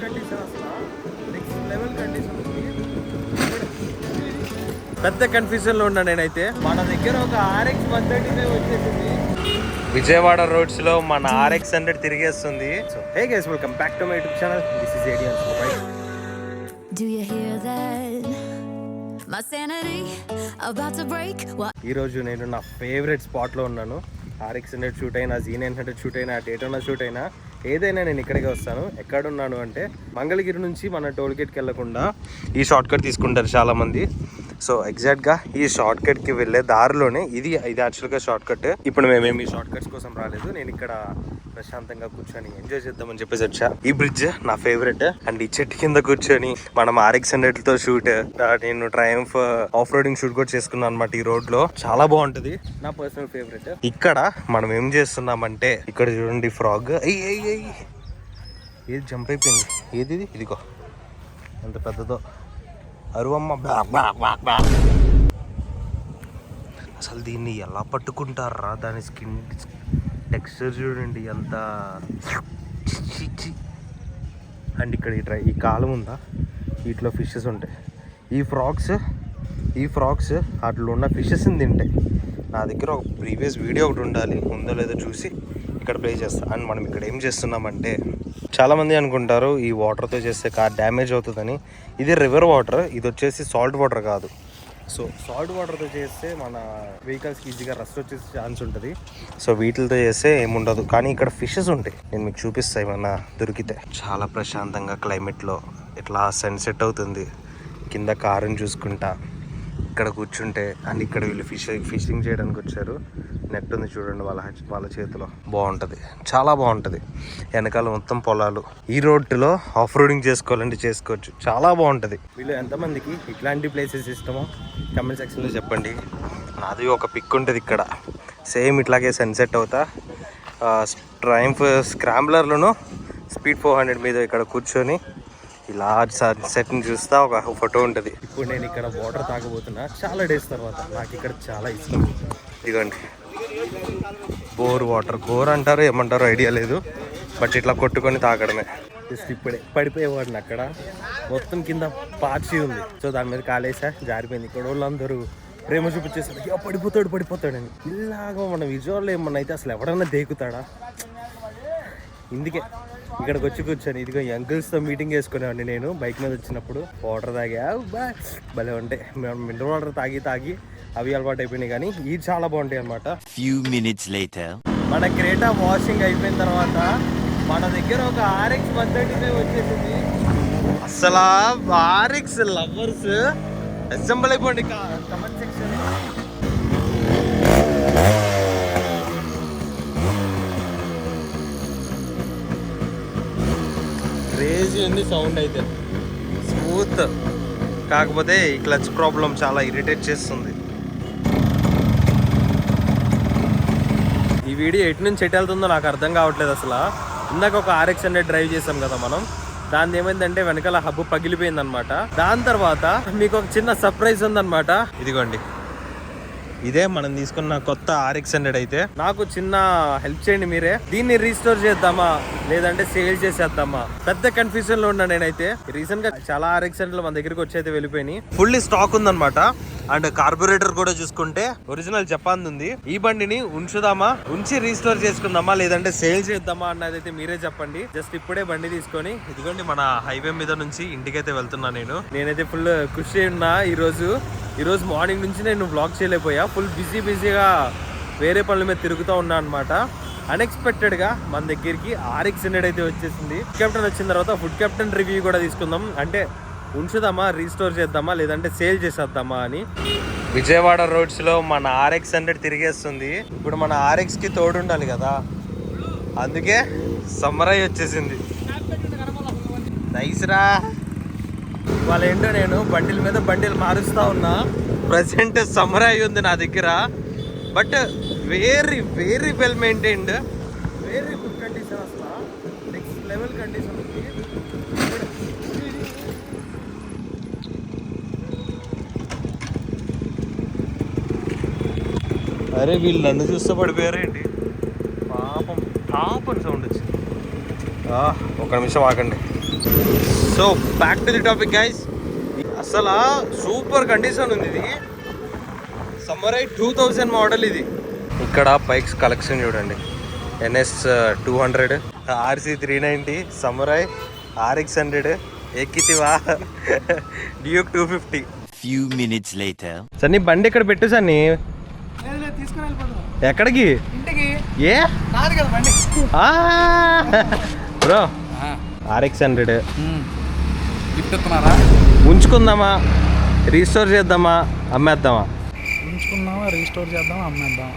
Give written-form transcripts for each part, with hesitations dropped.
Condition అసలు next level condition పెద్ద confusion లో ఉన్నా నేనైతే. మన దగ్గర ఒక RX 135 వచ్చేసింది. విజయవాడ రోడ్స్ లో మన RX 100 తిరిగేస్తుంది. So hey guys, welcome back to my YouTube channel. This is ఏడియన్స్ mobile. Do you hear that? My sanity about to break. ఈ రోజు నేను నా ఫేవరెట్ స్పాట్ లో ఉన్నాను. RX 100 షూట్ అయినా, Z900 షూట్ అయినా, Daytona షూట్ అయినా, ఏదైనా నేను ఇక్కడికి వస్తాను. ఎక్కడున్నాను అంటే మంగళగిరి నుంచి మన టోల్ గేట్కి వెళ్ళకుండా ఈ షార్ట్ కట్ తీసుకుంటారు చాలామంది. సో ఎగ్జాక్ట్గా ఈ షార్ట్ కట్కి వెళ్ళే దారిలోనే ఇది యాక్చువల్గా షార్ట్ కట్. ఇప్పుడు మేమేమి ఈ షార్ట్ కట్స్ కోసం రాలేదు. నేను ఇక్కడ ప్రశాంతంగా కూర్చొని ఎంజాయ్ చేద్దామని చెప్పేసి వచ్చా. ఈ బ్రిడ్జ్ నా ఫేవరెట్. అండ్ ఈ చెట్టు కింద కూర్చొని మనం RX 100 తో షూట్, నేను ట్రయంఫ్ ఆఫ్ రోడింగ్ షూట్ కూడా చేసుకున్నాను అనమాట. ఈ రోడ్ లో చాలా బాగుంటది, నా పర్సనల్ ఫేవరెట్. ఇక్కడ మనం ఏం చేస్తున్నామంటే, ఇక్కడ చూడండి ఫ్రాగ్ ఏది జంప్ అయిపోయింది. ఏది ఇదిగో ఎంత పెద్దదో అరువమ్మ. అసలు దీన్ని ఎలా పట్టుకుంటారా? దాని స్కిన్ టెక్స్చర్ చూడండి ఎంత. అండ్ ఇక్కడ ఈ కాలం ఉందా, వీటిలో ఫిషెస్ ఉంటాయి. ఈ ఫ్రాగ్స్ వాటిలో ఉన్న ఫిషెస్ని తింటాయి. నా దగ్గర ఒక ప్రీవియస్ వీడియో ఒకటి ఉండాలి, ఉందో లేదో చూసి ఇక్కడ ప్లే చేస్తా. అండ్ మనం ఇక్కడ ఏం చేస్తున్నామంటే, చాలామంది అనుకుంటారు ఈ వాటర్తో చేస్తే కార్ డ్యామేజ్ అవుతుందని. ఇది రివర్ వాటర్, ఇది వచ్చేసి సాల్ట్ వాటర్ కాదు. సో సాల్ట్ వాటర్తో చేస్తే మన వెహికల్స్కి ఈజీగా రస్ట్ వచ్చే ఛాన్స్ ఉంటుంది. సో వీటితో చేస్తే ఏముండదు. కానీ ఇక్కడ ఫిషెస్ ఉంటాయి, నేను మీకు చూపిస్తాను ఏమన్నా దొరికితే. చాలా ప్రశాంతంగా క్లైమేట్లో ఇట్లా సన్సెట్ అవుతుంది, కింద కారుని చూసుకుంటా ఇక్కడ కూర్చుంటే. అండ్ ఇక్కడ వీళ్ళు ఫిషింగ్ చేయడానికి వచ్చారు. నెట్ ఉంది చూడండి వాళ్ళ చేతిలో. బాగుంటుంది, చాలా బాగుంటుంది. వెనకాల మొత్తం పొలాలు. ఈ రోడ్డులో ఆఫ్ రోడింగ్ చేసుకోవాలంటే చేసుకోవచ్చు, చాలా బాగుంటుంది. వీళ్ళు ఎంతమందికి ఇట్లాంటి ప్లేసెస్ ఇష్టమో కమెంట్ సెక్షన్లో చెప్పండి. నాది ఒక పిక్ ఉంటుంది ఇక్కడ, సేమ్ ఇట్లాగే సన్సెట్ అవుతా ట్రయంఫ్ స్క్రాంబ్లర్లోనూ స్పీడ్ 400 మీద ఇక్కడ కూర్చొని ఇలా సన్సెట్ని చూస్తా ఒక ఫోటో ఉంటుంది. ఇప్పుడు నేను ఇక్కడ వాటర్ తాగబోతున్నా చాలా డేస్ తర్వాత. నాకు ఇక్కడ చాలా ఇష్టం. ఇదిగోండి బోర్ వాటర్. బోర్ అంటారు ఏమంటారో ఐడియా లేదు, బట్ ఇట్లా కొట్టుకొని తాగడమే. జస్ట్ ఇప్పుడే పడిపోయేవాడిని అక్కడ. మొత్తం కింద పాచి ఉంది. సో దాని మీద కాలేసా, జారిపోయింది. ఇక్కడ వాళ్ళందరూ ప్రేమ చూపించేస్తారు, పడిపోతాడని. ఇలాగ మన విజువల్ ఏమన్నా అయితే అసలు ఎవడన్నా దేకుతాడా? ఇందుకే ఇక్కడికి వచ్చి కూర్చొని ఇదిగో అంకుల్స్తో మీటింగ్ వేసుకునేవాడిని నేను బైక్ మీద వచ్చినప్పుడు. వాటర్ తాగా భలే ఉంటాయి. మినరల్ వాటర్ తాగి అవి అలవాటు అయిపోయినాయి. కానీ ఇవి చాలా బాగుంటాయి అనమాట. మన క్రేటా వాషింగ్ అయిపోయిన తర్వాత మన దగ్గర ఒక RX 135 వచ్చేసింది. అసలు RX లవర్స్ అసెంబుల్ అయిపోండి కమెంట్ సెక్షన్. క్రేజీ ఉంది సౌండ్ అయితే, స్మూత్. కాకపోతే ఈ క్లచ్ ప్రాబ్లం చాలా ఇరిటేట్ చేస్తుంది. ఈ వీడియో ఎటు నుంచి ఎటు వెళ్తుందో నాకు అర్థం కావట్లేదు అసలు. ఇందాక ఒక RX 100 డ్రైవ్ చేసాం కదా మనం, దాని ఏమైందంటే వెనకాల హబ్ పగిలిపోయింది అనమాట. దాని తర్వాత మీకు ఒక చిన్న సర్ప్రైజ్ ఉందన్నమాట. ఇదిగోండి, ఇదే మనం తీసుకున్న కొత్త RX 100 అయితే. నాకు చిన్న హెల్ప్ చేయండి మీరే. దీన్ని రీస్టోర్ చేద్దామా లేదంటే సేల్ చేసేద్దామా? పెద్ద కన్ఫ్యూజన్ లో ఉన్నా నేనైతే. రీసెంట్ గా చాలా RX 100 మన దగ్గరకు వచ్చి అయితే వెళ్ళిపోయినాయి. ఫుల్లీ స్టాక్ ఉందన్నమాట. అండ్ కార్బొరేటర్ కూడా చూసుకుంటే ఒరిజినల్ జపాన్ ఉంది. ఈ బండిని ఉంచి రీస్టోర్ చేసుకుందామా లేదంటే సేల్ చేద్దామా అన్నది అయితే మీరే చెప్పండి. జస్ట్ ఇప్పుడే బండి తీసుకొని ఇదిగోండి మన హైవే మీద నుంచి ఇంటికైతే వెళ్తున్నా. నేనైతే ఫుల్ ఖుషి ఉన్నా. ఈ రోజు మార్నింగ్ నుంచి నేను వ్లాగ్ చేయలేకపోయా. ఫుల్ బిజీగా వేరే పనుల మీద తిరుగుతూ ఉన్నా అనమాట. అన్ఎక్స్పెక్టెడ్గా మన దగ్గరికి RX 100 అయితే వచ్చేసింది. ఫుడ్ కెప్టెన్ వచ్చిన తర్వాత ఫుడ్ కెప్టెన్ రివ్యూ కూడా తీసుకుందాం. అంటే ఉంచుదామా, రీస్టోర్ చేద్దామా లేదంటే సేల్ చేసేద్దామా అని. విజయవాడ రోడ్స్ లో మన RX 100 తిరిగేస్తుంది. ఇప్పుడు మన RXకి తోడు ఉండాలి కదా, అందుకే సమ్మరై వచ్చేసింది. నైస్ రా. ఇవాళ ఏంటో నేను బండిల మీద బండిలు మారుస్తూ ఉన్నా. ప్రజెంట్ సమ్మరై ఉంది నా దగ్గర, but very well maintained, very good condition. అసలు నెక్స్ట్ లెవెల్ కండిషన్ ఉంది. అరే వీళ్ళు నన్ను చూస్తే పడిపోయారేంటి పాపం. టాప్ అని సౌండ్ వచ్చింది. ఒక నిమిషం ఆగండి. So back to the topic guys. అసలు సూపర్ కండిషన్ ఉంది ఇది. సమ్మరై 2000 మోడల్ ఇది. ఇక్కడ బైక్స్ కలెక్షన్ చూడండి. NS 200, RC 390, సమ్మరై, RX 100, ఎక్కితివా, Duke 250. Few minutes later. Sunny బండి ఇక్కడ పెట్టు సన్నీ. ఎక్కడికి? ఏ బ్రో RX 100 ఉంచుకుందామా, రీస్టోర్ చేద్దామా, అమ్మేద్దామా? ఉంచుకుందామా, రీస్టోర్ చేద్దామా, అమ్మేద్దామా?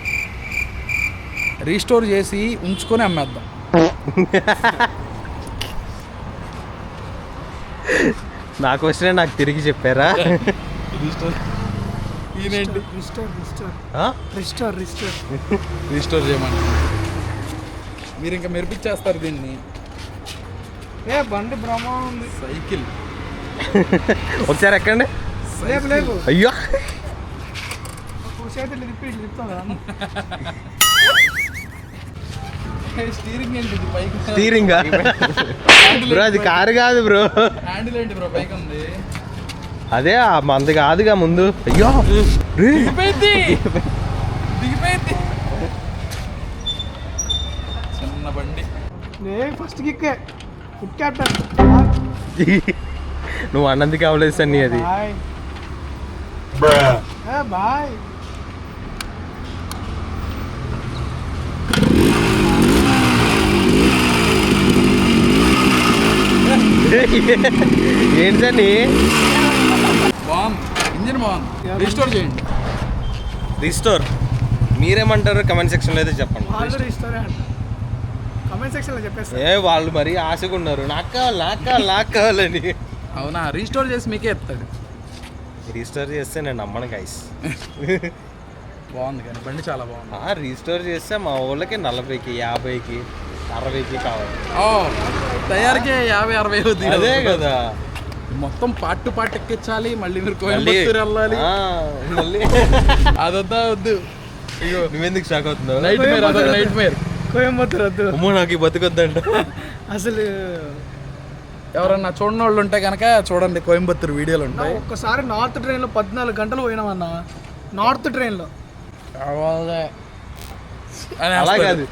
రీస్టోర్ చేసి ఉంచుకొని అమ్మేద్దాం. నా క్వశ్చన్ నాకు తిరిగి చెప్పారా? రీస్టోర్ చేయమని మీరు ఇంకా మెరిపించేస్తారు దీన్ని. బండి బ్రహ్మ ఉంది. సైకిల్ ఒకసారి ఎక్కండి. అయ్యో స్టీరింగ్ ఏంటి పైకి? స్టీరింగ్ బ్రో, అది కారు కాదు బ్రో. హ్యాండిల్ ఏంటి బ్రో పైకి ఉంది? అదే మంది కాదుగా ముందు. అయ్యో దిగిపోయింది. చిన్న బండి. ఫస్ట్ కిక్కే ఫుడ్ క్యాప్టెన్. నువ్వు అన్నందుకు అవ్వలేదు సన్నీ అది. బాయ్. ఏంటి సన్నీ? బాగుంది, ఇంజిన్ బాగుంది. రీస్టోర్ చేయండి. రీస్టోర్ మీరేమంటారు కమెంట్ సెక్షన్లో అయితే చెప్పండి. కమెంట్ సెక్షన్లో చెప్పేస్తారు. వాళ్ళు మరీ ఆశగా ఉన్నారు, నాకు కావాలని. అవునా? రీస్టోర్ చేసి మీకే ఎత్తాడు. రీస్టోర్ చేస్తే నేను నమ్మను గైస్. బాగుంది కానీ బండి చాలా బాగుంది. రీస్టోర్ చేస్తే మా ఊళ్ళకి 40కి 50కి 60కి కావాలి. తయారీకే 50-60 అవుతుంది. అదే కదా, మొత్తం పార్ట్ టు పార్ట్ ఎక్కించాలి. మళ్ళీ మీరు కోయంబత్తూరు వెళ్ళాలి. మళ్ళీ అదొద్దా వద్దు. నువ్వెందుకు షాక్ అవుతున్నావు? నైట్ మేర్ కోయంబత్తూరు వద్దు. అమ్మో నాకు ఈ బతుకొద్దంట. అసలు ఎవరన్నా చూడని వాళ్ళు ఉంటే కనుక చూడండి, కోయంబత్తూరు వీడియోలు ఉంటాయి. ఒక్కసారి నార్త్ ట్రైన్లో 14 గంటలు పోయినామన్నా. నార్త్ ట్రైన్లో అలా కాదు,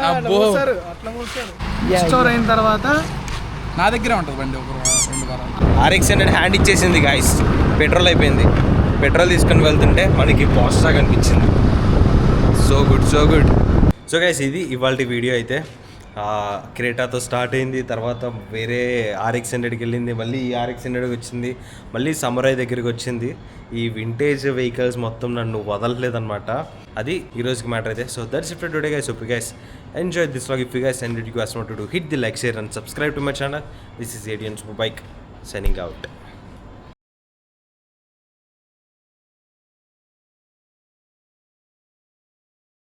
అట్లా మోసారు. రీస్టోర్ అయిన తర్వాత నా దగ్గరే ఉంటుంది బండి. ఒక 2 వారాలు. RX 100 హ్యాండ్ ఇచ్చేసింది గాయస్. పెట్రోల్ అయిపోయింది. పెట్రోల్ తీసుకొని వెళ్తుంటే మనకి పాజిటివ్గా కనిపించింది. So good. సో గైస్, ఇది ఇవాళ వీడియో అయితే. క్రేటాతో స్టార్ట్ అయింది, తర్వాత వేరే RX 100కి వెళ్ళింది, మళ్ళీ ఈ RX 100కి వచ్చింది, మళ్ళీ సమ్మరై దగ్గరికి వచ్చింది. ఈ వింటేజ్ వెహికల్స్ మొత్తం నన్ను వదలలేదన్నమాట. అది ఈరోజుకి మ్యాటర్ అయితే. So that's it for today guys. Hope you guys enjoy this vlog. If you guys enjoyed, you guys want to do, hit the like, share and subscribe to my channel. This is ADN Super Bike signing out.